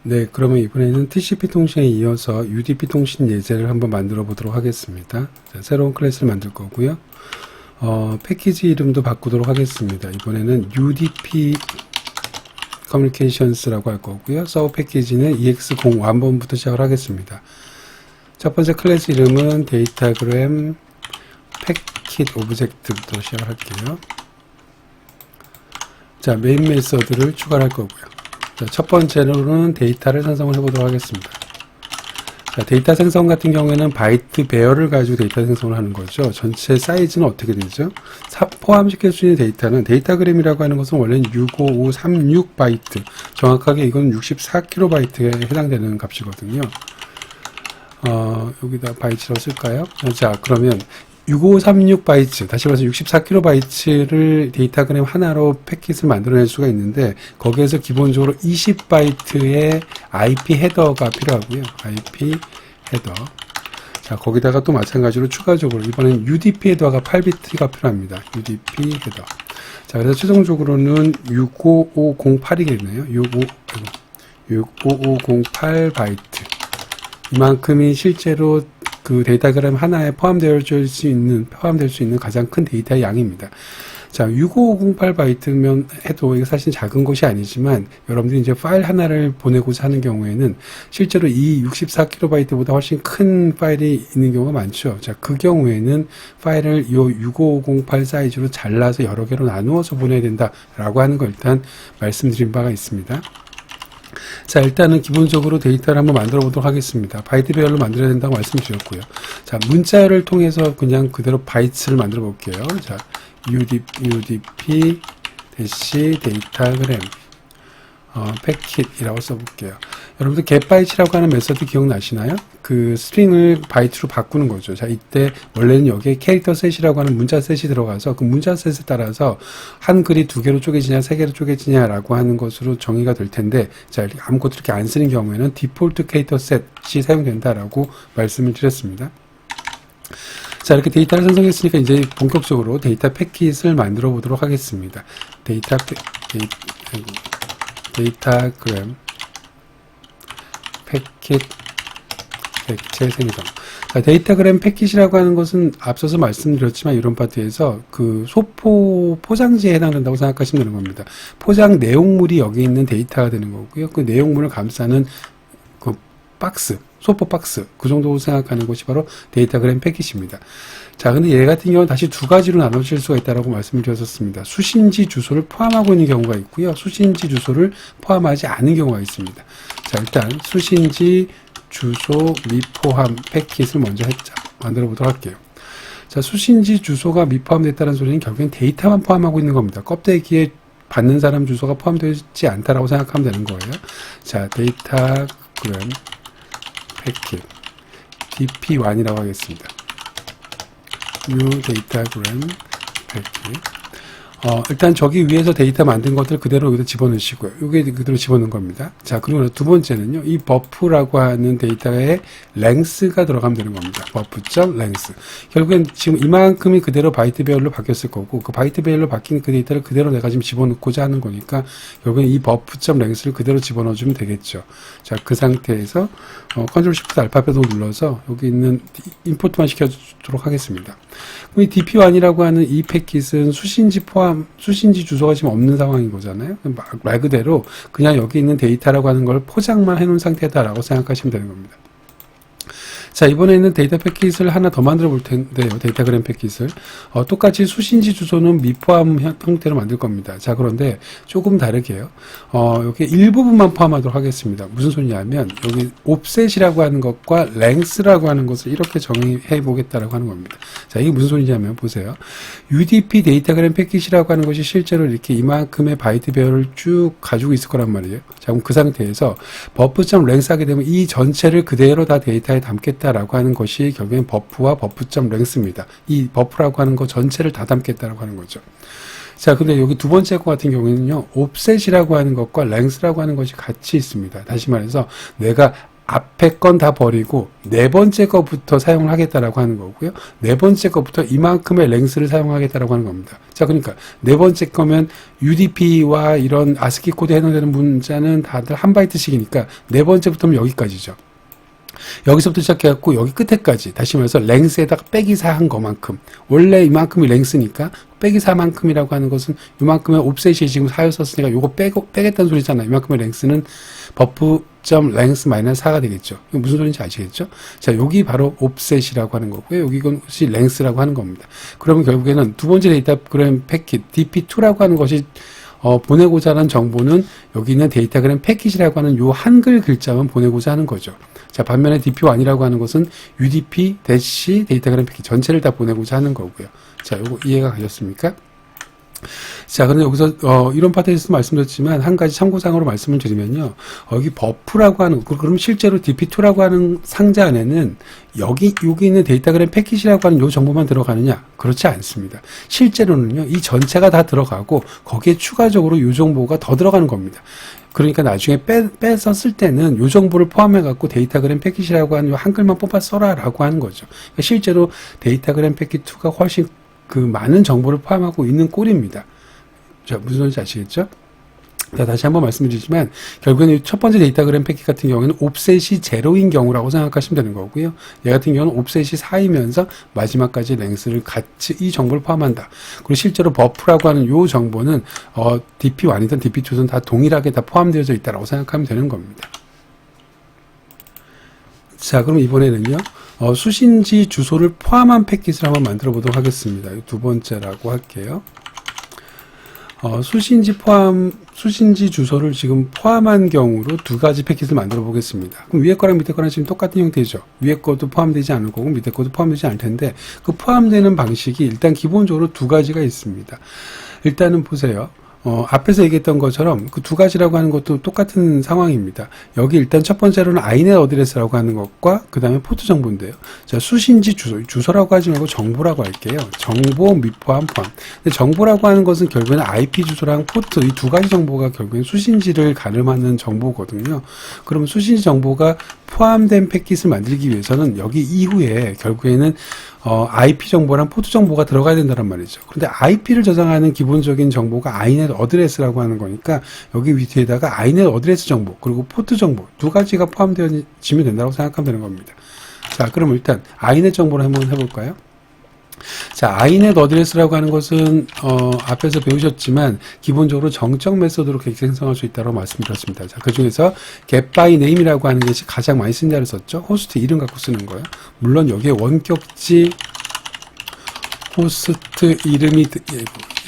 네, 그러면 이번에는 TCP 통신에 이어서 UDP 통신 예제를 한번 만들어 보도록 하겠습니다. 자, 새로운 클래스를 만들 거고요. 패키지 이름도 바꾸도록 하겠습니다. 이번에는 UDP Communications라고 할 거고요. 서브 패키지는 EX01번부터 시작을 하겠습니다. 첫 번째 클래스 이름은 데이터그램 패킷 오브젝트부터 시작을 할게요. 자, 메인 메서드를 추가할 거고요. 자, 첫 번째로는 데이터를 생성을 해보도록 하겠습니다. 자, 데이터 생성 같은 경우에는 바이트 배열을 가지고 데이터 생성을 하는 거죠. 전체 사이즈는 어떻게 되죠? 포함시킬 수 있는 데이터는 데이터그램이라고 하는 것은 원래는 65536 바이트, 정확하게 이건 64kb에 해당되는 값이거든요. 여기다 바이트라고 쓸까요? 자, 그러면 6536 바이트, 다시 말해서 64kb를 데이터그램 하나로 패킷을 만들어낼 수가 있는데, 거기에서 기본적으로 20바이트의 IP 헤더가 필요하고요. IP 헤더. 자, 거기다가 또 마찬가지로 추가적으로 이번엔 UDP 헤더가 8비트가 필요합니다. UDP 헤더. 자, 그래서 최종적으로는 65508이겠네요. 65508 바이트. 이만큼이 실제로 그 데이터그램 하나에 포함될 수 있는 가장 큰 데이터의 양입니다. 자, 65508바이트면 해도 이게 사실 작은 것이 아니지만 여러분들이 이제 파일 하나를 보내고자 하는 경우에는 실제로 이 64kb보다 훨씬 큰 파일이 있는 경우가 많죠. 자, 그 경우에는 파일을 이 65508 사이즈로 잘라서 여러 개로 나누어서 보내야 된다라고 하는 걸 일단 말씀드린 바가 있습니다. 자, 일단은 기본적으로 데이터를 한번 만들어 보도록 하겠습니다. 바이트 배열로 만들어야 된다고 말씀드렸고요. 자, 문자를 통해서 그냥 그대로 바이트를 만들어 볼게요. 자, UDP 데이터그램 패킷이라고 써볼게요. 여러분들 getByte라고 하는 메서드 기억나시나요? 그 스트링을 바이트로 바꾸는 거죠. 자, 이때 원래는 여기에 캐릭터 셋이라고 하는 문자 셋이 들어가서 그 문자 셋에 따라서 한 글이 2개로 쪼개지냐 3개로 쪼개지냐라고 하는 것으로 정의가 될 텐데, 자, 아무것도 이렇게 안 쓰는 경우에는 디폴트 캐릭터 셋이 사용된다라고 말씀을 드렸습니다. 자, 이렇게 데이터를 생성했으니까 이제 본격적으로 데이터 패킷을 만들어 보도록 하겠습니다. 데이터그램 패킷 액체 생성. 자, 데이터그램 패킷이라고 하는 것은 앞서서 말씀드렸지만 이런 파트에서 그 소포 포장지에 해당된다고 생각하시면 되는 겁니다. 포장 내용물이 여기 있는 데이터가 되는 거고요. 그 내용물을 감싸는 그 박스, 소포 박스, 그 정도 생각하는 것이 바로 데이터그램 패킷입니다. 자, 근데 얘 같은 경우는 다시 두 가지로 나눠질 수가 있다고 말씀을 드렸었습니다. 수신지 주소를 포함하고 있는 경우가 있고요. 수신지 주소를 포함하지 않은 경우가 있습니다. 자, 일단 수신지 주소 미포함 패킷을 먼저 만들어 보도록 할게요. 자, 수신지 주소가 미포함됐다는 소리는 결국엔 데이터만 포함하고 있는 겁니다. 껍데기에 받는 사람 주소가 포함되지 않다라고 생각하면 되는 거예요. 자, 데이터그램 패킷 DP1이라고 하겠습니다. New 데이터그램 패킷. 일단 저기 위에서 데이터 만든 것들 그대로 여기다 집어넣으시고요. 이게 그대로 집어넣은 겁니다. 자, 그리고 두 번째는요, 이 버프라고 하는 데이터에 length가 들어가면 되는 겁니다. 버프.length. 결국엔 지금 이만큼이 그대로 바이트 배열로 바뀌었을 거고, 그 바이트 배열로 바뀐 그 데이터를 그대로 내가 지금 집어넣고자 하는 거니까, 결국엔 이 버프.length를 그대로 집어넣어주면 되겠죠. 자, 그 상태에서, 컨트롤 시프트 알파벳을 눌러서 여기 있는 임포트만 시켜주도록 하겠습니다. 그럼 이 DP1이라고 하는 이 패킷은 수신지 주소가 지금 없는 상황인 거잖아요. 말 그대로 그냥 여기 있는 데이터라고 하는 걸 포장만 해놓은 상태다라고 생각하시면 되는 겁니다. 자, 이번에는 데이터 패킷을 하나 더 만들어 볼 텐데요. 데이터그램 패킷을. 똑같이 수신지 주소는 미포함 형태로 만들 겁니다. 자, 그런데 조금 다르게요. 여기 일부분만 포함하도록 하겠습니다. 무슨 소리냐면, 여기 옵셋이라고 하는 것과 length라고 하는 것을 이렇게 정의해 보겠다라고 하는 겁니다. 자, 이게 무슨 소리냐면, 보세요. UDP 데이터그램 패킷이라고 하는 것이 실제로 이렇게 이만큼의 바이트 배열을 쭉 가지고 있을 거란 말이에요. 자, 그럼 그 상태에서 버프.length 하게 되면 이 전체를 그대로 다 데이터에 담겠다라고 하는 것이 결국엔 버프와 버프.length입니다. 이 버프라고 하는 것 전체를 다 담겠다라고 하는 거죠. 자, 근데 여기 두 번째 거 같은 경우에는요, 옵셋이라고 하는 것과 length라고 하는 것이 같이 있습니다. 다시 말해서 내가 앞에 건 다 버리고 네 번째 거부터 사용을 하겠다라고 하는 거고요. 네 번째 거부터 이만큼의 랭스를 사용하겠다라고 하는 겁니다. 자, 그러니까 네 번째 거면 UDP와 이런 아스키 코드에 해당되는 문자는 다들 한 바이트씩이니까 네 번째부터는 여기까지죠. 여기서부터 시작해갖고 여기 끝에까지 다시 말해서 랭스에다가 빼기 4 한 것만큼, 원래 이만큼이 랭스니까 빼기 4만큼이라고 하는 것은 이만큼의 옵셋이 지금 4였었으니까 요거 빼겠다는 소리잖아요. 이만큼의 랭스는 버프.length 마이너스 4가 되겠죠. 이거 무슨 소리인지 아시겠죠? 자, 여기 바로 옵셋이라고 하는 거고요. 여기 이것이 랭스라고 하는 겁니다. 그러면 결국에는 두 번째 데이터그램 패킷 DP2라고 하는 것이 보내고자 하는 정보는 여기 있는 데이터그램 패킷이라고 하는 요 한글 글자만 보내고자 하는 거죠. 자, 반면에 DP1이라고 하는 것은 UDP 대시 데이터그램 패킷 전체를 다 보내고자 하는 거고요. 자, 요거 이해가 가셨습니까? 자, 그런데 여기서 이런 파트에서 말씀드렸지만 한 가지 참고사항으로 말씀을 드리면요. 여기 버프라고 하는, 그럼 실제로 DP2라고 하는 상자 안에는 여기 있는 데이터그램 패킷이라고 하는 요 정보만 들어가느냐? 그렇지 않습니다. 실제로는요, 이 전체가 다 들어가고 거기에 추가적으로 요 정보가 더 들어가는 겁니다. 그러니까 나중에 빼서 쓸 때는 요 정보를 포함해갖고 데이터그램 패킷이라고 하는 요 한글만 뽑아 써라라고 하는 거죠. 그러니까 실제로 데이터그램 패킷2가 훨씬 그 많은 정보를 포함하고 있는 꼴입니다. 자, 무슨 소리인지 아시겠죠? 자, 다시 한번 말씀드리지만 결국에는 첫 번째 데이터그램 패킷 같은 경우에는 옵셋이 제로인 경우라고 생각하시면 되는 거고요. 얘 같은 경우는 옵셋이 4이면서 마지막까지 랭스를 같이 이 정보를 포함한다. 그리고 실제로 버프라고 하는 요 정보는 DP1이든 DP2든 다 동일하게 다 포함되어져 있다라고 생각하면 되는 겁니다. 자, 그럼 이번에는요. 수신지 주소를 포함한 패킷을 한번 만들어 보도록 하겠습니다. 두 번째라고 할게요. 수신지 주소를 지금 포함한 경우로 두 가지 패킷을 만들어 보겠습니다. 그럼 위에 거랑 밑에 거랑 지금 똑같은 형태죠. 위에 것도 포함되지 않을 거고 밑에 것도 포함되지 않을 텐데 그 포함되는 방식이 일단 기본적으로 두 가지가 있습니다. 일단은 보세요. 앞에서 얘기했던 것처럼 그 두 가지라고 하는 것도 똑같은 상황입니다. 여기 일단 첫 번째로는 아이넷 어드레스라고 하는 것과 그 다음에 포트 정보인데요. 자, 수신지 주소라고 하지 말고 정보라고 할게요. 정보 및 포함. 근데 정보라고 하는 것은 결국에는 IP 주소랑 포트 이 두 가지 정보가 결국엔 수신지를 가늠하는 정보거든요. 그러면 수신지 정보가 포함된 패킷을 만들기 위해서는 여기 이후에 결국에는 IP 정보랑 포트 정보가 들어가야 된다는 말이죠. 그런데 IP를 저장하는 기본적인 정보가 아이넷 어드레스라고 하는 거니까 여기 뒤에다가 아이넷 어드레스 정보 그리고 포트 정보 두 가지가 포함되어지면 된다고 생각하면 되는 겁니다. 자, 그럼 일단 아이넷 정보를 한번 해볼까요? 자, 아이넷 어드레스라고 하는 것은 앞에서 배우셨지만 기본적으로 정적 메소드로 객 생성할 수 있다고 말씀드렸습니다. 자, 그 중에서 get by name이라고 하는 것이 가장 많이 쓴다고 썼죠. 호스트 이름 갖고 쓰는 거예요. 물론 여기에 원격지 호스트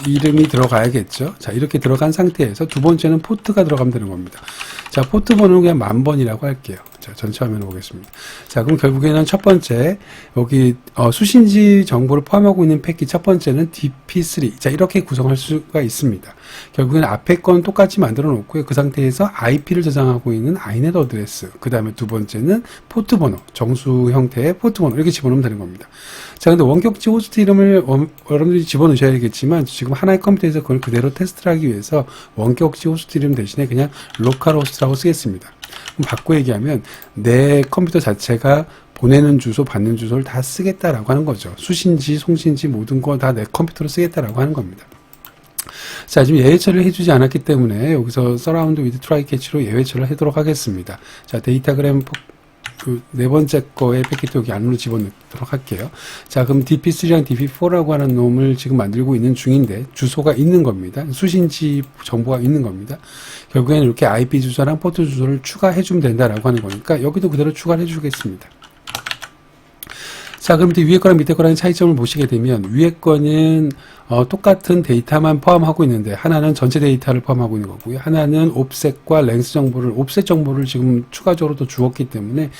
이름이 들어가야겠죠. 자, 이렇게 들어간 상태에서 두 번째는 포트가 들어가면 되는 겁니다. 자, 포트 번호는 그냥 1000번이라고 할게요. 자, 전체 화면을 보겠습니다. 자, 그럼 결국에는 첫 번째, 여기, 수신지 정보를 포함하고 있는 패킷 첫 번째는 DP3. 자, 이렇게 구성할 수가 있습니다. 결국에는 앞에 건 똑같이 만들어 놓고요. 그 상태에서 IP를 저장하고 있는 아이넷 어드레스. 그 다음에 두 번째는 포트 번호, 정수 형태의 포트 번호. 이렇게 집어넣으면 되는 겁니다. 자, 근데 원격지 호스트 이름을 여러분들이 집어넣으셔야 되겠지만, 지금 하나의 컴퓨터에서 그걸 그대로 테스트를 하기 위해서 원격지 호스트 이름 대신에 그냥 로컬 호스트라고 쓰겠습니다. 그럼 바꿔 얘기하면 내 컴퓨터 자체가 보내는 주소, 받는 주소를 다 쓰겠다라고 하는 거죠. 수신지, 송신지 모든 거 다 내 컴퓨터로 쓰겠다라고 하는 겁니다. 자, 지금 예외 처리를 해주지 않았기 때문에 여기서 서라운드 위드 트라이 캐치로 예외 처리를 하도록 하겠습니다. 자, 데이터그램 그 네 번째 거의 패킷 여기 안으로 집어넣도록 할게요. 자, 그럼 DP3랑 DP4라고 하는 놈을 지금 만들고 있는 중인데 주소가 있는 겁니다. 수신지 정보가 있는 겁니다. 결국에는 이렇게 IP 주소랑 포트 주소를 추가해주면 된다라고 하는 거니까 여기도 그대로 추가를 해주겠습니다. 자, 그럼 위에 거랑 밑에 거랑 차이점을 보시게 되면 위에 거는 똑같은 데이터만 포함하고 있는데 하나는 전체 데이터를 포함하고 있는 거고요. 하나는 옵셋과 랭스 정보를 옵셋 정보를 지금 추가적으로 또 주었기 때문에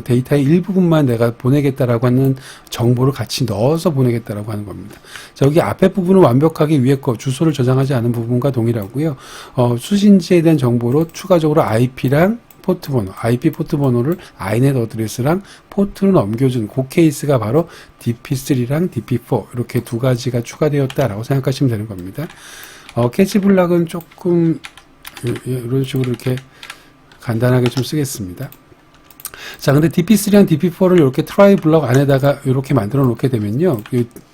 데이터의 일부분만 내가 보내겠다라고 하는 정보를 같이 넣어서 보내겠다라고 하는 겁니다. 자, 여기 앞에 부분은 완벽하게 위에 거 주소를 저장하지 않은 부분과 동일하고요. 수신지에 대한 정보로 추가적으로 IP랑 포트 번호, IP 포트 번호를 아이넷 어드레스랑 포트로 넘겨준 그 케이스가 바로 DP3랑 DP4 이렇게 두 가지가 추가되었다라고 생각하시면 되는 겁니다. 캐치 블락은 조금 이런 식으로 이렇게 간단하게 좀 쓰겠습니다. 자, 근데 DP3랑 DP4를 이렇게 트라이 블럭 안에다가 이렇게 만들어 놓게 되면요.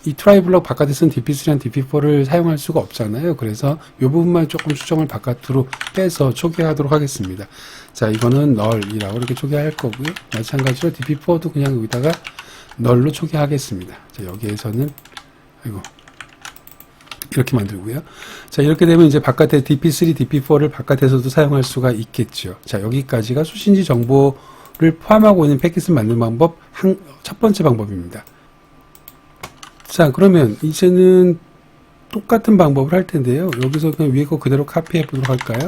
이 트라이 블럭 바깥에서는 DP3랑 DP4를 사용할 수가 없잖아요. 그래서 이 부분만 조금 수정을 바깥으로 빼서 초기화하도록 하겠습니다. 자, 이거는 널이라고 이렇게 초기화할 거고요. 마찬가지로 DP4도 그냥 여기다가 널로 초기화하겠습니다. 자, 여기에서는, 이렇게 만들고요. 자, 이렇게 되면 이제 바깥에 DP3, DP4를 바깥에서도 사용할 수가 있겠죠. 자, 여기까지가 수신지 정보를 포함하고 있는 패킷을 만드는 방법, 첫 번째 방법입니다. 자, 그러면 이제는 똑같은 방법을 할 텐데요. 여기서 그냥 위에 거 그대로 카피해 보도록 할까요?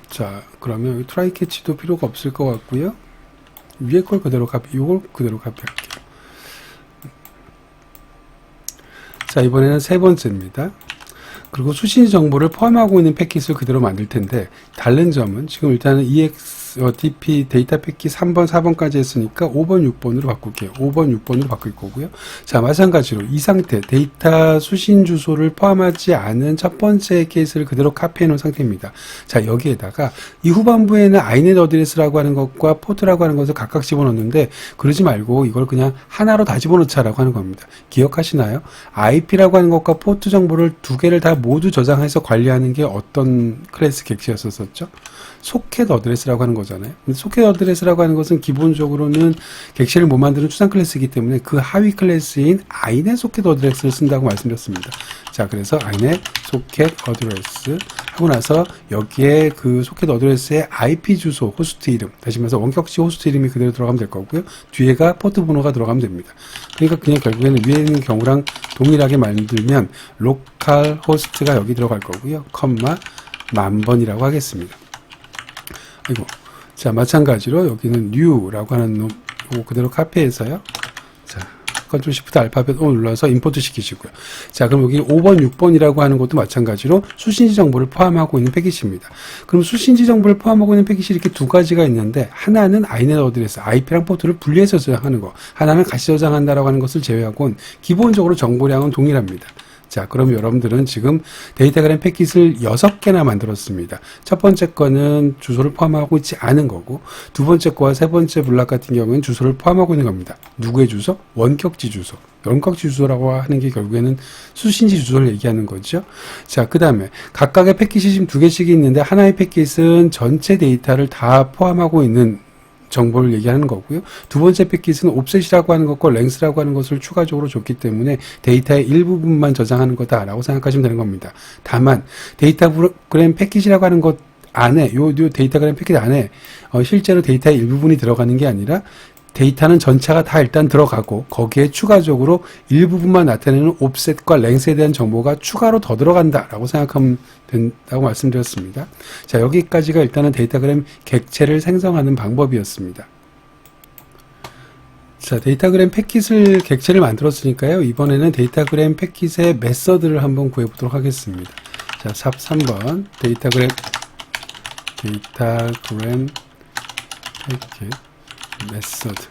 자, 그러면 여기 트라이 캐치도 필요가 없을 것 같고요. 위에 걸 그대로 이걸 그대로 카피할게요. 자, 이번에는 세 번째입니다. 그리고 수신지 정보를 포함하고 있는 패킷을 그대로 만들 텐데, 다른 점은 지금 일단은 DP 데이터 패킷 3번, 4번까지 했으니까 5번, 6번으로 바꿀게요. 5번, 6번으로 바꿀 거고요. 자, 마찬가지로 이 상태, 데이터 수신 주소를 포함하지 않은 첫 번째 케이스를 그대로 카피해 놓은 상태입니다. 자, 여기에다가 이 후반부에는 inet 어드레스라고 하는 것과 포트라고 하는 것을 각각 집어넣는데, 그러지 말고 이걸 그냥 하나로 다 집어넣자라고 하는 겁니다. 기억하시나요? IP라고 하는 것과 포트 정보를 두 개를 다 모두 저장해서 관리하는 게 어떤 클래스 객체였었죠? 소켓 어드레스라고 하는 거잖아요. 근데 소켓 어드레스라고 하는 것은 기본적으로는 객체를 못 만드는 추상 클래스이기 때문에 그 하위 클래스인 inet 소켓 어드레스를 쓴다고 말씀드렸습니다. 자, 그래서 inet 소켓 어드레스 하고 나서 여기에 그 소켓 어드레스의 IP 주소, 호스트 이름, 다시 말해서 원격지 호스트 이름이 그대로 들어가면 될 거고요. 뒤에가 포트 번호가 들어가면 됩니다. 그러니까 그냥 결국에는 위에 있는 경우랑 동일하게 만들면 로컬 호스트가 여기 들어갈 거고요. 컴마 10,000번이라고 하겠습니다. 자, 마찬가지로 여기는 new라고 하는 놈 그대로 카피해서요. 자, Ctrl Shift 알파벳 O 눌러서 임포트 시키시고요. 자, 그럼 여기 5번, 6번이라고 하는 것도 마찬가지로 수신지 정보를 포함하고 있는 패킷입니다. 그럼 수신지 정보를 포함하고 있는 패킷이 이렇게 두 가지가 있는데, 하나는 inet 어드레스, IP랑 포트를 분리해서 저장하는 거, 하나는 같이 저장한다라고 하는 것을 제외하고는 기본적으로 정보량은 동일합니다. 자, 그럼 여러분들은 지금 데이터그램 패킷을 6개나 만들었습니다. 첫 번째 거는 주소를 포함하고 있지 않은 거고, 두 번째 거와 세 번째 블락 같은 경우는 주소를 포함하고 있는 겁니다. 누구의 주소? 원격지 주소. 원격지 주소라고 하는 게 결국에는 수신지 주소를 얘기하는 거죠. 자, 그 다음에 각각의 패킷이 지금 2개씩이 있는데, 하나의 패킷은 전체 데이터를 다 포함하고 있는 정보를 얘기하는 거고요. 두 번째 패킷은 옵셋이라고 하는 것과 랭스라고 하는 것을 추가적으로 줬기 때문에 데이터의 일부분만 저장하는 거다라고 생각하시면 되는 겁니다. 다만 데이터그램 패킷이라고 하는 것 안에 요 데이터그램 패킷 안에 실제로 데이터의 일부분이 들어가는 게 아니라 데이터는 전체가 다 일단 들어가고 거기에 추가적으로 일부분만 나타내는 옵셋과 랭스에 대한 정보가 추가로 더 들어간다라고 생각하면 된다고 말씀드렸습니다. 자, 여기까지가 일단은 데이터그램 객체를 생성하는 방법이었습니다. 자, 데이터그램 패킷을 객체를 만들었으니까요. 이번에는 데이터그램 패킷의 메서드를 한번 구해보도록 하겠습니다. 자, 샵 3번 데이터그램 패킷 메서드.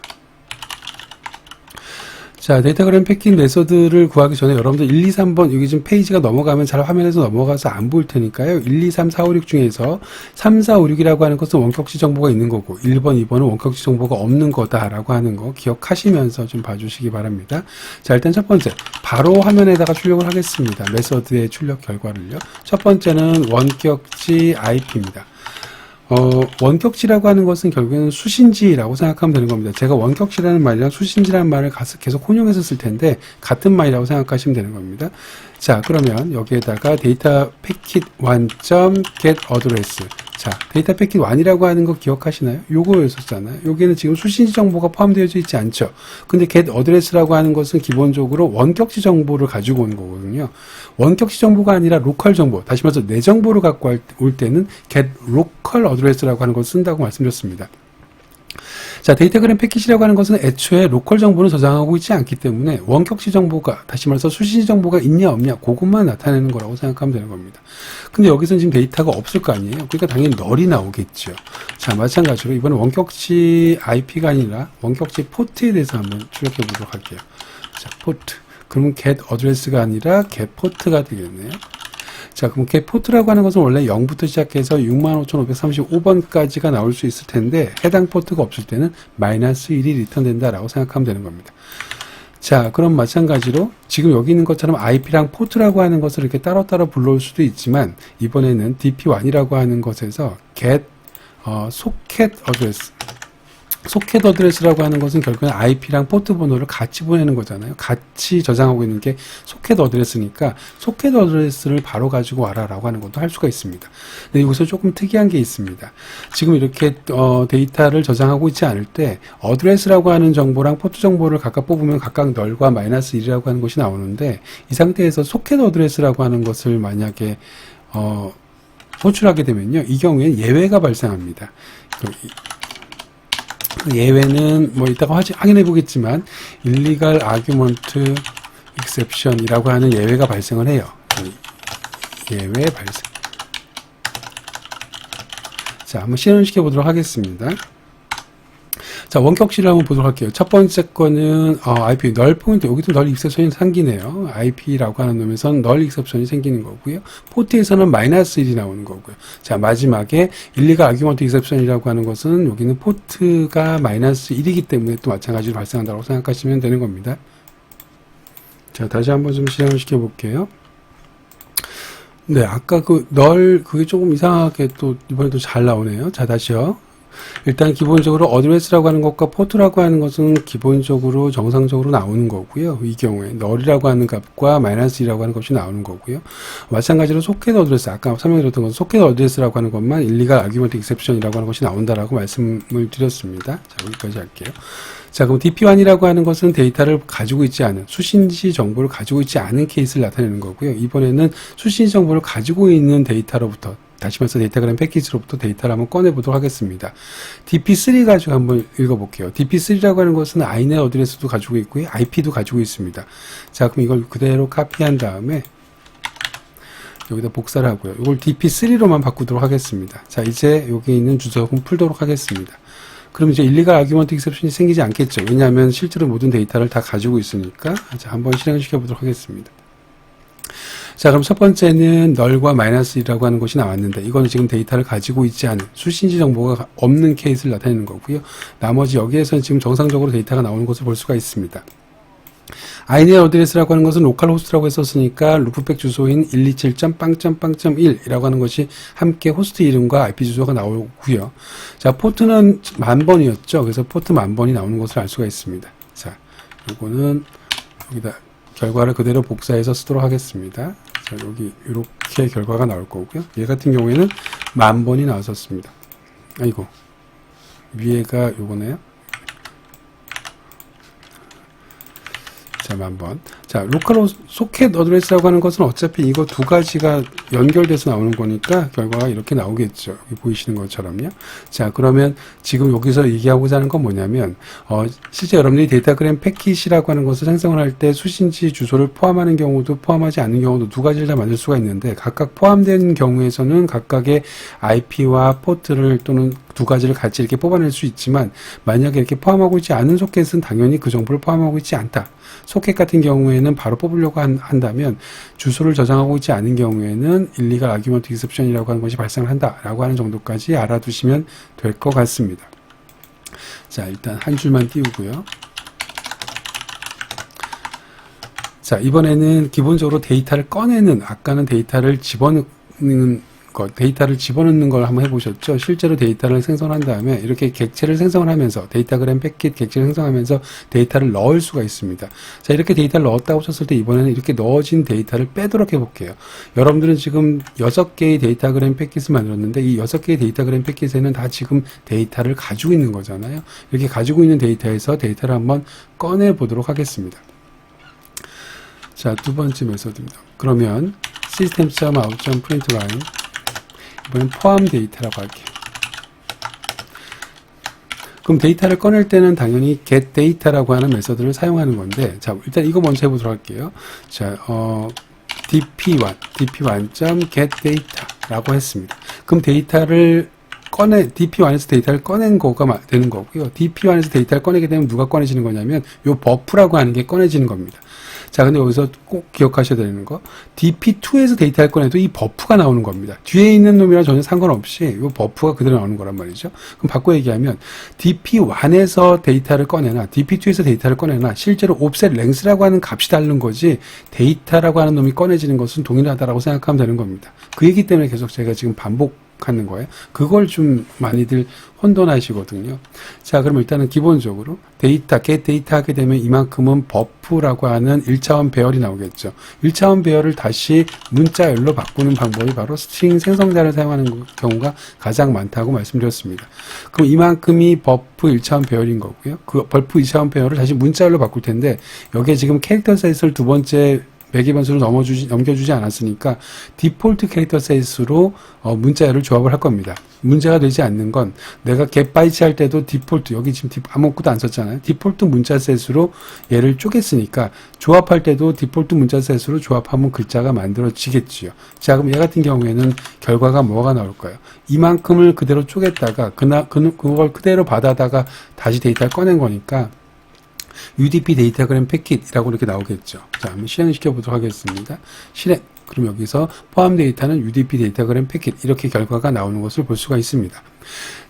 자, 데이터그램 패킷 메서드를 구하기 전에 여러분들 1, 2, 3번 여기 지금 페이지가 넘어가면 잘 화면에서 넘어가서 안 보일 테니까요. 1, 2, 3, 4, 5, 6 중에서 3, 4, 5, 6이라고 하는 것은 원격지 정보가 있는 거고 1번, 2번은 원격지 정보가 없는 거다라고 하는 거 기억하시면서 좀 봐주시기 바랍니다. 자, 일단 첫 번째 바로 화면에다가 출력을 하겠습니다. 메서드의 출력 결과를요. 첫 번째는 원격지 IP입니다. 원격지라고 하는 것은 결국에는 수신지라고 생각하면 되는 겁니다. 제가 원격지라는 말이랑 수신지라는 말을 계속 혼용해서 쓸 텐데 같은 말이라고 생각하시면 되는 겁니다. 자, 그러면 여기에다가 데이터 패킷 1.get address. 자, 데이터 패킷 1이라고 하는 거 기억하시나요? 요거였었잖아요. 여기는 지금 수신지 정보가 포함되어 있지 않죠. 근데 get address라고 하는 것은 기본적으로 원격지 정보를 가지고 오는 거거든요. 원격지 정보가 아니라 로컬 정보, 다시 말해서 내 정보를 갖고 올 때는 get local address라고 하는 것을 쓴다고 말씀드렸습니다. 자, 데이터그램 패킷이라고 하는 것은 애초에 로컬 정보는 저장하고 있지 않기 때문에 원격지 정보가, 다시 말해서 수신지 정보가 있냐 없냐 그것만 나타내는 거라고 생각하면 되는 겁니다. 근데 여기서는 지금 데이터가 없을 거 아니에요. 그러니까 당연히 널이 나오겠죠. 자, 마찬가지로 이번엔 원격지 IP가 아니라 원격지 포트에 대해서 한번 출력해 보도록 할게요. 자, 포트. 그러면 get address가 아니라 get port가 되겠네요. 자, 그럼 get 포트라고 하는 것은 원래 0부터 시작해서 65,535번까지가 나올 수 있을 텐데 해당 포트가 없을 때는 -1이 리턴된다라고 생각하면 되는 겁니다. 자, 그럼 마찬가지로 지금 여기 있는 것처럼 IP랑 포트라고 하는 것을 이렇게 따로따로 불러올 수도 있지만 이번에는 DP1이라고 하는 것에서 get socket address 소켓 어드레스라고 하는 것은 결국은 IP랑 포트 번호를 같이 보내는 거잖아요. 같이 저장하고 있는 게 소켓 어드레스니까 소켓 어드레스를 바로 가지고 와라 라고 하는 것도 할 수가 있습니다. 근데 여기서 조금 특이한 게 있습니다. 지금 이렇게 데이터를 저장하고 있지 않을 때 어드레스라고 하는 정보랑 포트 정보를 각각 뽑으면 각각 널과 -1이라고 하는 것이 나오는데 이 상태에서 소켓 어드레스라고 하는 것을 만약에 호출하게 되면요. 이 경우에는 예외가 발생합니다. 예외는 뭐 이따가 확인해 보겠지만 illegal argument exception 이라고 하는 예외가 발생을 해요. 예외 발생. 자, 한번 실현시켜 보도록 하겠습니다. 자, 원격실을 한번 보도록 할게요. 첫 번째 거는 IP 널 포인트, 여기도 널 익셉션이 생기네요. IP라고 하는 놈에서는 널 익셉션이 생기는 거고요. 포트에서는 -1이 나오는 거고요. 자, 마지막에 일리가 아규먼트 익셉션이라고 하는 것은 여기는 포트가 -1이기 때문에 또 마찬가지로 발생한다고 생각하시면 되는 겁니다. 자, 다시 한번 좀 실행시켜 볼게요. 네, 아까 그게 조금 이상하게 또 이번에도 잘 나오네요. 자, 다시요. 일단 기본적으로 어드레스라고 하는 것과 포트라고 하는 것은 기본적으로 정상적으로 나오는 거고요. 이 경우에 널이라고 하는 값과 -1이라고 하는 것이 나오는 거고요. 마찬가지로 소켓 어드레스, 아까 설명드렸던 것은 소켓 어드레스라고 하는 것만 일리가 아규먼트 익셉션이라고 하는 것이 나온다라고 말씀을 드렸습니다. 자, 여기까지 할게요. 자, 그럼 DP1이라고 하는 것은 데이터를 가지고 있지 않은, 수신지 정보를 가지고 있지 않은 케이스를 나타내는 거고요. 이번에는 수신지 정보를 가지고 있는 데이터로부터, 다시 말해서 데이터그램 패키지로부터 데이터를 한번 꺼내보도록 하겠습니다. DP3 가지고 한번 읽어볼게요. DP3라고 하는 것은 INET 어드레스도 가지고 있고요. IP도 가지고 있습니다. 자, 그럼 이걸 그대로 카피한 다음에 여기다 복사를 하고요. 이걸 DP3로만 바꾸도록 하겠습니다. 자, 이제 여기 있는 주석은 풀도록 하겠습니다. 그럼 이제 일리갈 아규먼트 익셉션이 생기지 않겠죠. 왜냐하면 실제로 모든 데이터를 다 가지고 있으니까. 자, 한번 실행시켜 보도록 하겠습니다. 자, 그럼 첫 번째는 널과 -1이라고 하는 것이 나왔는데 이거는 지금 데이터를 가지고 있지 않은 수신지 정보가 없는 케이스를 나타내는 거고요. 나머지 여기에서는 지금 정상적으로 데이터가 나오는 것을 볼 수가 있습니다. INET 어드레스라고 하는 것은 로컬 호스트라고 했었으니까 루프백 주소인 127.빵.빵.1이라고 하는 것이 함께 호스트 이름과 IP 주소가 나오고요. 자, 포트는 10,000번이었죠. 그래서 포트 10,000번이 나오는 것을 알 수가 있습니다. 자, 요거는 여기다 결과를 그대로 복사해서 쓰도록 하겠습니다. 자, 여기 이렇게 결과가 나올 거고요. 얘 같은 경우에는 10,000번이 나왔었습니다. 아이고, 위에가 요거네요. 자, 10,000번. 자, 로컬 소켓 어드레스라고 하는 것은 어차피 이거 두 가지가 연결돼서 나오는 거니까 결과가 이렇게 나오겠죠. 여기 보이시는 것처럼요. 자, 그러면 지금 여기서 얘기하고자 하는 건 뭐냐면, 실제 여러분들이 데이터그램 패킷이라고 하는 것을 생성을 할 때 수신지 주소를 포함하는 경우도 포함하지 않는 경우도 두 가지를 다 만들 수가 있는데, 각각 포함된 경우에서는 각각의 IP와 포트를 또는 두 가지를 같이 이렇게 뽑아낼 수 있지만, 만약에 이렇게 포함하고 있지 않은 소켓은 당연히 그 정보를 포함하고 있지 않다. 소켓 같은 경우에는 바로 뽑으려고 한다면 주소를 저장하고 있지 않은 경우에는 일리갈 아규먼트 익셉션이라고 하는 것이 발생을 한다라고 하는 정도까지 알아두시면 될 것 같습니다. 자, 일단 한 줄만 띄우고요. 자, 이번에는 기본적으로 데이터를 꺼내는, 아까는 데이터를 집어넣는 데이터를 집어넣는 걸 한번 해보셨죠? 실제로 데이터를 생성한 다음에 이렇게 객체를 생성하면서 데이터그램 패킷 객체를 생성하면서 데이터를 넣을 수가 있습니다. 자, 이렇게 데이터를 넣었다고 하셨을 때 이번에는 이렇게 넣어진 데이터를 빼도록 해볼게요. 여러분들은 지금 6개의 데이터그램 패킷을 만들었는데 이 6개의 데이터그램 패킷에는 다 지금 데이터를 가지고 있는 거잖아요. 이렇게 가지고 있는 데이터에서 데이터를 한번 꺼내 보도록 하겠습니다. 자, 두 번째 메소드입니다. 그러면 system.out.println 이번엔 포함 데이터라고 할게요. 그럼 데이터를 꺼낼 때는 당연히 get data라고 하는 메서드를 사용하는 건데, 자, 일단 이거 먼저 해보도록 할게요. 자, dp1.getData라고 했습니다. 그럼 데이터를 dp1에서 데이터를 꺼낸 거가 되는 거고요. dp1에서 데이터를 꺼내게 되면 누가 꺼내지는 거냐면 요 버프라고 하는 게 꺼내지는 겁니다. 자, 근데 여기서 꼭 기억하셔야 되는 거, DP2에서 데이터를 꺼내도 이 버프가 나오는 겁니다. 뒤에 있는 놈이랑 전혀 상관없이 이 버프가 그대로 나오는 거란 말이죠. 그럼 바꿔 얘기하면 DP1에서 데이터를 꺼내나 DP2에서 데이터를 꺼내나 실제로 옵셋 랭스라고 하는 값이 다른 거지 데이터라고 하는 놈이 꺼내지는 것은 동일하다라고 생각하면 되는 겁니다. 그 얘기 때문에 계속 제가 지금 반복하는 거예요. 그걸 좀 많이들 혼돈하시거든요. 자, 그럼 일단은 기본적으로 데이터, get 데이터 하게 되면 이만큼은 버프라고 하는 1차원 배열이 나오겠죠. 1차원 배열을 다시 문자열로 바꾸는 방법이 바로 스트링 생성자를 사용하는 경우가 가장 많다고 말씀드렸습니다. 그럼 이만큼이 버프 1차원 배열인 거고요. 그 버프 2차원 배열을 다시 문자열로 바꿀 텐데 여기에 지금 캐릭터 셋을 두 번째 매개 변수로 넘겨주지 않았으니까 디폴트 캐릭터 셋으로 문자열을 조합을 할 겁니다. 문제가 되지 않는 건 내가 get byte 할 때도 디폴트, 여기 지금 아무것도 안 썼잖아요. 디폴트 문자 셋으로 얘를 쪼갰으니까 조합할 때도 디폴트 문자 셋으로 조합하면 글자가 만들어지겠지요. 자, 그럼 얘 같은 경우에는 결과가 뭐가 나올까요? 이만큼을 그대로 쪼갰다가 그걸 그대로 받아다가 다시 데이터를 꺼낸 거니까 UDP 데이터그램 패킷이라고 이렇게 나오겠죠. 자, 한번 실행을 시켜보도록 하겠습니다. 실행. 그럼 여기서 포함 데이터는 UDP 데이터그램 패킷 이렇게 결과가 나오는 것을 볼 수가 있습니다.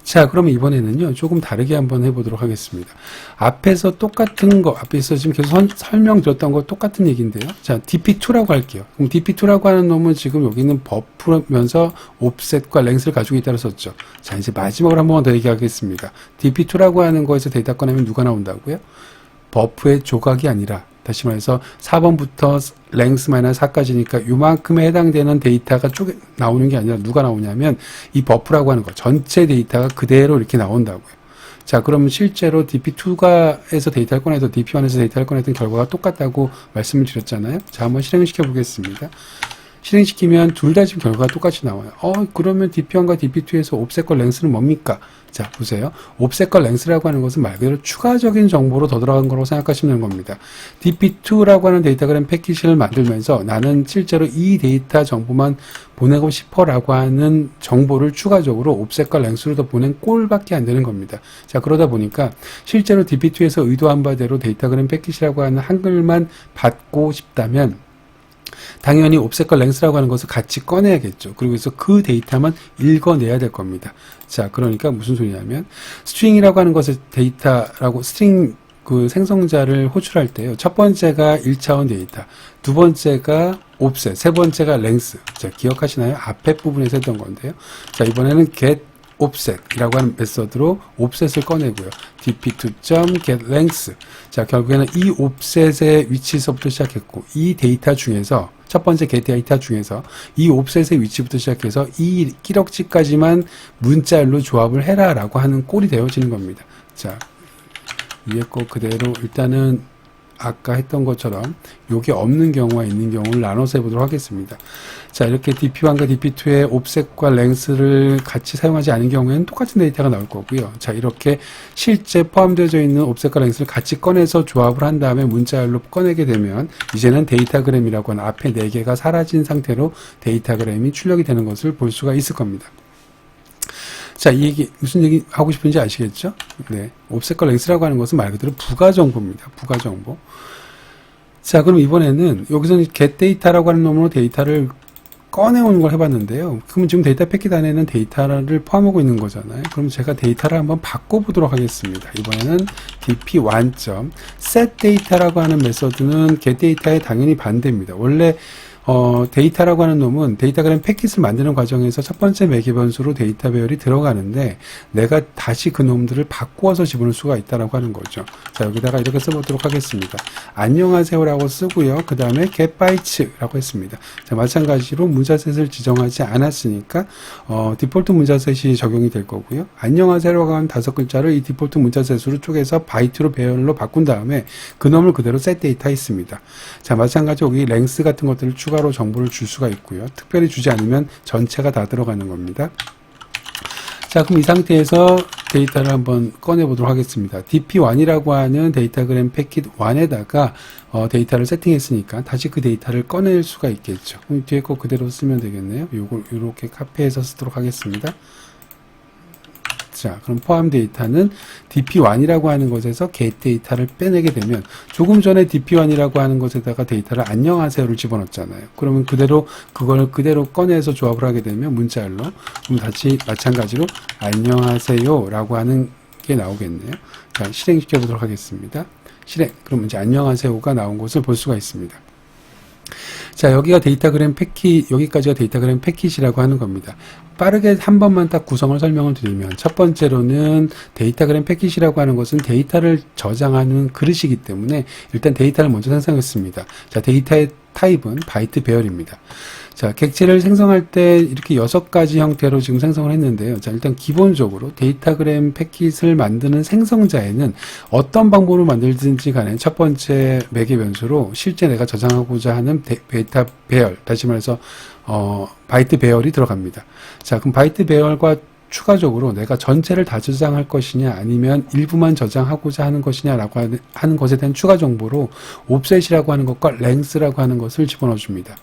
자, 그러면 이번에는요 조금 다르게 한번 해보도록 하겠습니다. 앞에서 똑같은 거, 앞에서 지금 계속 설명드렸던 거 똑같은 얘기인데요. 자, DP2라고 할게요. 그럼 DP2라고 하는 놈은 지금 여기는 버프면서 옵셋과 랭스를 가지고 있다고 썼죠. 자, 이제 마지막으로 한 번 더 얘기하겠습니다. DP2라고 하는 거에서 데이터 꺼내면 누가 나온다고요? 버프의 조각이 아니라, 다시 말해서 4번부터 랭스 마이너스 4까지니까 요만큼에 해당되는 데이터가 나오는 게 아니라 누가 나오냐면 이 버프라고 하는 거 전체 데이터가 그대로 이렇게 나온다고요. 자, 그러면 실제로 DP2에서 데이터를 꺼내도 DP1에서 데이터를 꺼내던 결과가 똑같다고 말씀을 드렸잖아요. 자, 한번 실행시켜 보겠습니다. 실행시키면 둘 다 지금 결과가 똑같이 나와요. 그러면 DP1과 DP2에서 옵셋과 랭스는 뭡니까? 자, 보세요. 옵셋과 랭스라고 하는 것은 말 그대로 추가적인 정보로 더 들어간 거라고 생각하시면 되는 겁니다. DP2라고 하는 데이터그램 패킷을 만들면서 나는 실제로 이 데이터 정보만 보내고 싶어라고 하는 정보를 추가적으로 옵셋과 랭스로 더 보낸 꼴밖에 안 되는 겁니다. 자, 그러다 보니까 실제로 DP2에서 의도한 바대로 데이터그램 패킷이라고 하는 한글만 받고 싶다면 당연히 옵셋과 랭스라고 하는 것을 같이 꺼내야겠죠. 그리고 그래서 그 데이터만 읽어내야 될 겁니다. 자, 그러니까 무슨 소리냐면 스트링이라고 하는 것을 데이터라고 스트링 그 생성자를 호출할 때요. 첫 번째가 1차원 데이터, 두 번째가 옵셋, 세 번째가 랭스. 자, 기억하시나요? 앞에 부분에서 했던 건데요. 자, 이번에는 get offset이라고 하는 메서드로 옵셋을 꺼내고요. dp2.getLength. 자, 결국에는 이 옵셋의 위치에서부터 시작했고, 이 데이터 중에서, 첫 번째 get 데이터 중에서 이 옵셋의 위치부터 시작해서 이 기록지까지만 문자열로 조합을 해라라고 하는 꼴이 되어지는 겁니다. 자, 위에 거 그대로 일단은 아까 했던 것처럼 요게 없는 경우와 있는 경우를 나눠서 해보도록 하겠습니다. 자, 이렇게 DP1과 DP2의 옵셋과 랭스를 같이 사용하지 않은 경우에는 똑같은 데이터가 나올 거고요. 자, 이렇게 실제 포함되어 있는 옵셋과 랭스를 같이 꺼내서 조합을 한 다음에 문자열로 꺼내게 되면 이제는 데이터그램이라고 하는 앞에 4개가 사라진 상태로 데이터그램이 출력이 되는 것을 볼 수가 있을 겁니다. 자, 이 얘기, 무슨 얘기 하고 싶은지 아시겠죠? 네. 옵셋과 랭스라고 하는 것은 말 그대로 부가정보입니다. 부가정보. 자, 그럼 이번에는 여기서는 get 데이터라고 하는 놈으로 데이터를 꺼내오는 걸 해봤는데요. 그러면 지금 데이터 패킷 안에는 데이터를 포함하고 있는 거잖아요. 그럼 제가 데이터를 한번 바꿔보도록 하겠습니다. 이번에는 dp1.set 데이터라고 하는 메서드는 get 데이터의 당연히 반대입니다. 원래 데이터라고 하는 놈은 데이터그램 패킷을 만드는 과정에서 첫 번째 매개 변수로 데이터 배열이 들어가는데 내가 다시 그 놈들을 바꾸어서 집어넣을 수가 있다라고 하는 거죠. 자, 여기다가 이렇게 써보도록 하겠습니다. 안녕하세요라고 쓰고요. 그 다음에 get bytes라고 했습니다. 자, 마찬가지로 문자셋을 지정하지 않았으니까 디폴트 문자셋이 적용이 될 거고요. 안녕하세요라고 하는 5글자를 이 디폴트 문자셋으로 쪼개서 바이트로 배열로 바꾼 다음에 그 놈을 그대로 set 데이터 있습니다. 자, 마찬가지로 여기 랭스 같은 것들을 추가로 정보를 줄 수가 있고요. 특별히 주지 않으면 전체가 다 들어가는 겁니다. 자, 그럼 이 상태에서 데이터를 한번 꺼내보도록 하겠습니다. dp1이라고 하는 데이터그램 패킷 1에다가 데이터를 세팅했으니까 다시 그 데이터를 꺼낼 수가 있겠죠. 그럼 뒤에 거 그대로 쓰면 되겠네요. 요걸 이렇게 카피해서 쓰도록 하겠습니다. 자, 그럼 포함 데이터는 dp1이라고 하는 것에서 get 데이터를 빼내게 되면 조금 전에 dp1이라고 하는 것에다가 데이터를 안녕하세요를 집어넣었잖아요. 그러면 그걸 그대로 꺼내서 조합을 하게 되면 문자열로 그럼 다시 마찬가지로 안녕하세요라고 하는 게 나오겠네요. 자, 실행시켜 보도록 하겠습니다. 실행. 그럼 이제 안녕하세요가 나온 것을 볼 수가 있습니다. 자, 여기가 데이터그램 패킷, 여기까지가 데이터그램 패킷이라고 하는 겁니다. 빠르게 한 번만 딱 구성을 설명을 드리면, 첫 번째로는 데이터그램 패킷이라고 하는 것은 데이터를 저장하는 그릇이기 때문에 일단 데이터를 먼저 생성했습니다. 자, 데이터의 타입은 바이트 배열입니다. 자, 객체를 생성할 때 이렇게 6가지 형태로 지금 생성을 했는데요. 자, 일단 기본적으로 데이터그램 패킷을 만드는 생성자에는 어떤 방법으로 만들든지 간에 첫 번째 매개 변수로 실제 내가 저장하고자 하는 데이터 배열, 다시 말해서 바이트 배열이 들어갑니다. 자, 그럼 바이트 배열과 추가적으로 내가 전체를 다 저장할 것이냐 아니면 일부만 저장하고자 하는 것이냐라고 하는 것에 대한 추가 정보로 옵셋이라고 하는 것과 랭스라고 하는 것을 집어넣어 줍니다.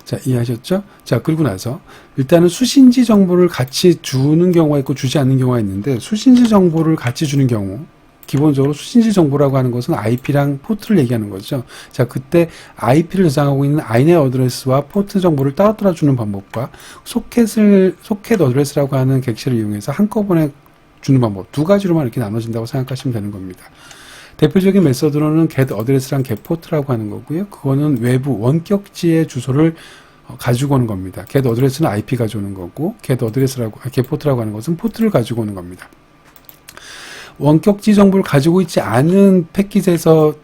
자, 이해하셨죠? 자, 그리고 나서 일단은 수신지 정보를 같이 주는 경우가 있고 주지 않는 경우가 있는데, 수신지 정보를 같이 주는 경우, 기본적으로 수신지 정보라고 하는 것은 IP랑 포트를 얘기하는 거죠. 자, 그때 IP를 저장하고 있는 inet 어드레스와 포트 정보를 따로 주는 방법과 소켓 어드레스라고 하는 객체를 이용해서 한꺼번에 주는 방법, 두 가지로만 이렇게 나눠진다고 생각하시면 되는 겁니다. 대표적인 메서드로는 get address랑 get port라고 하는 거고요. 그거는 외부 원격지의 주소를 가지고 오는 겁니다. get address는 IP 가져오는 거고, get port라고 하는 것은 포트를 가지고 오는 겁니다. 원격지 정보를 가지고 있지 않은 패킷에서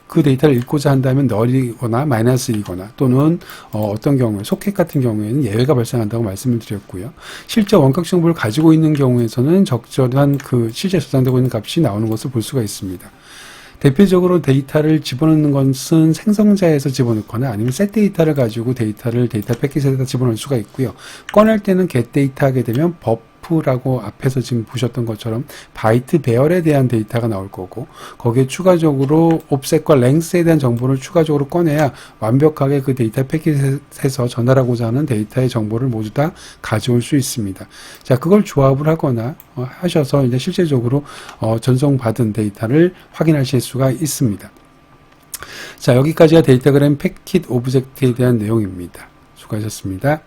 그 데이터를 읽고자 한다면 널이거나 마이너스이거나 또는 어떤 경우에 소켓 같은 경우에는 예외가 발생한다고 말씀을 드렸고요. 실제 원격 정보를 가지고 있는 경우에서는 적절한 그 실제 저장되고 있는 값이 나오는 것을 볼 수가 있습니다. 대표적으로 데이터를 집어넣는 것은 생성자에서 집어넣거나 아니면 셋 데이터를 가지고 데이터 패킷에다 집어넣을 수가 있고요. 꺼낼 때는 get 데이터 하게 되면 버프라고 앞에서 지금 보셨던 것처럼 바이트 배열에 대한 데이터가 나올 거고, 거기에 추가적으로 옵셋과 랭스에 대한 정보를 추가적으로 꺼내야 완벽하게 그 데이터 패킷에서 전달하고자 하는 데이터의 정보를 모두 다 가져올 수 있습니다. 자, 그걸 조합을 하거나 하셔서 이제 실제적으로 전송받은 데이터를 확인하실 수가 있습니다. 자, 여기까지가 데이터그램 패킷 오브젝트에 대한 내용입니다. 수고하셨습니다.